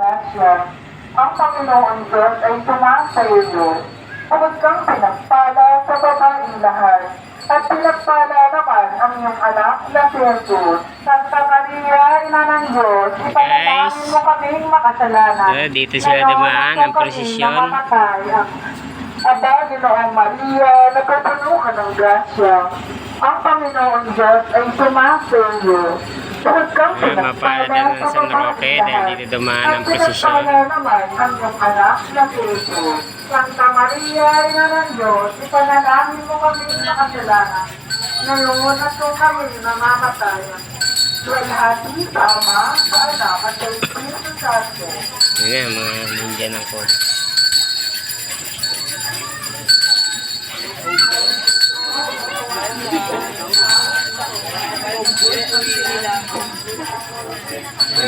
Grasya, ang Panginoon Diyos ay tumaas sa iyo. Bukod kang pinagpala sa babaeng lahat, at pinagpala naman ang iyong anak na si Jesus. Santa Maria, Ina ng Diyos, ipanalangin mo kaming makasalanan. Dito sila dumaan ang prosesyon. Aba, Ginoong Maria, nagpupuno ka ng grasya. Ang Panginoon Diyos ay tumaas sa iyo. Bukod kang Mapalad pinagpala ng sa San babaeng Roque lahat, dahil dito dumaan ang at prosesyon. pinagpala naman ang iyong anak na si Jesus. Santa Maria, Ina ng Diyos, ipanalangin mo kami sa kasalanan. Ngayon at kung kami namamatay, luwalhati sa Ama, sa Anak, at sa Espiritu Santo. Yan nga, mga ninja ng code.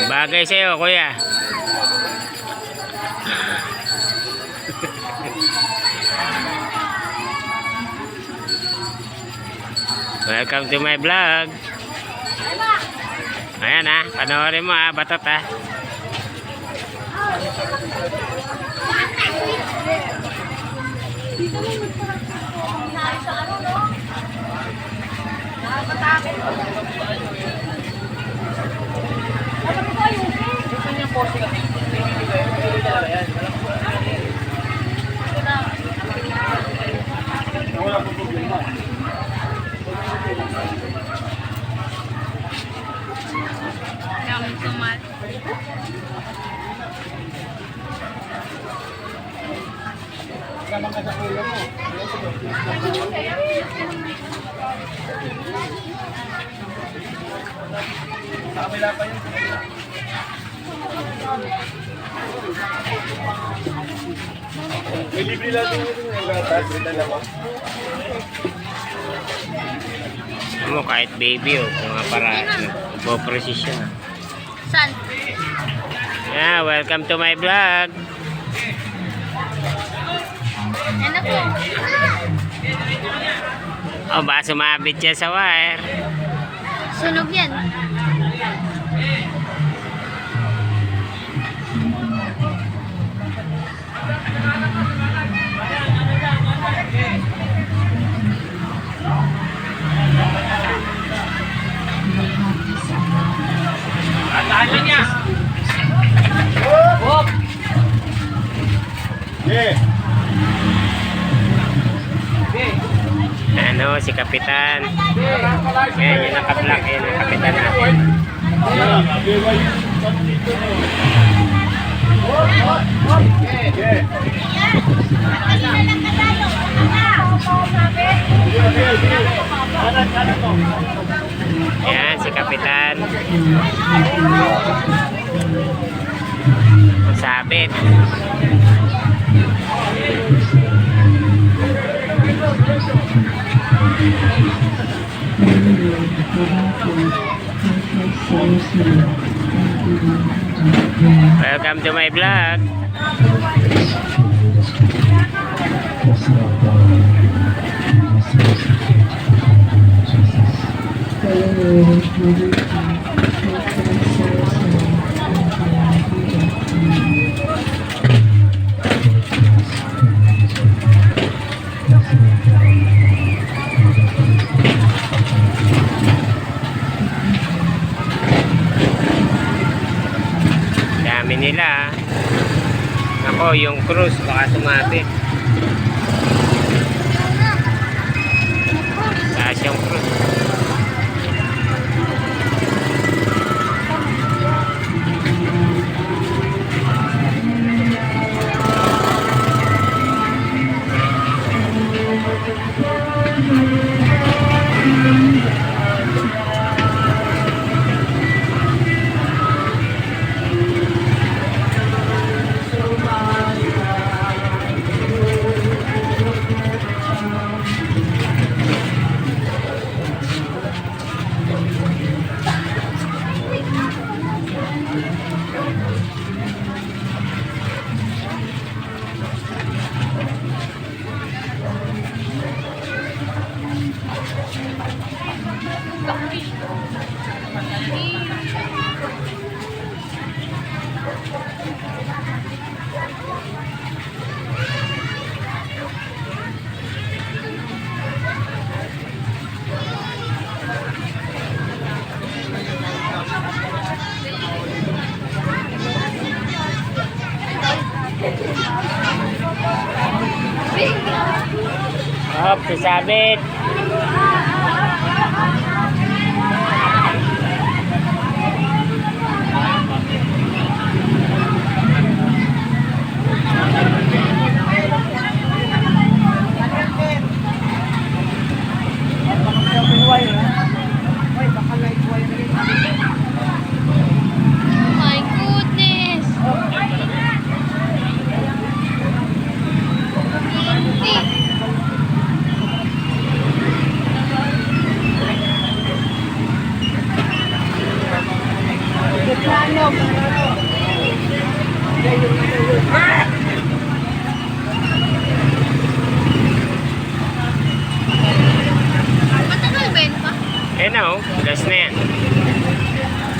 Bagay sa'yo, kuya. Welcome to my vlog. Ayan panoorin mo batot Libre natin yung gatas, dalawa. mo kahit baby mga para nagpo-process siya. San? Yeah, welcome to my vlog. Ano po? Ba sumabit siya sa wire. Sunog yan. Atahan lang niya. Hop! Yeah. Ano, si Kapitan. Ayan, yung naka-black. Ayan, yung Kapitan natin. Ayan, si Kapitan. Sabit. Welcome to my vlog. Dami nila. Ako, yung cruise baka sumabit. Taas yung cruise. Hop, sasabit. My goodness. Hindi. Matagal ba yun pa? Eh na oh, last na yan.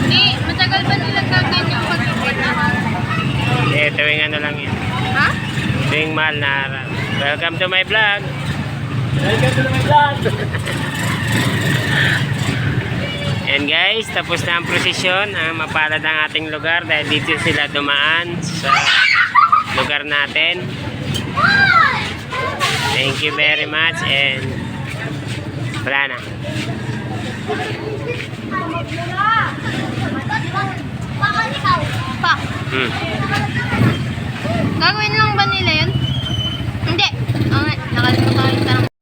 Hindi, matagal ba nilagkagan yung pagkakita? Eh, tuwing ano lang yan. Ha? Tuwing mahal na araw. Welcome to my vlog. Welcome to my vlog. And guys, tapos na ang prosesyon. Mapalad ang ating lugar dahil dito sila dumaan sa lugar natin. Thank you very much and wala na. Pa. Hmm. Gagawin lang ba nila yun? Hindi. Nakalimutan ko yung tanong.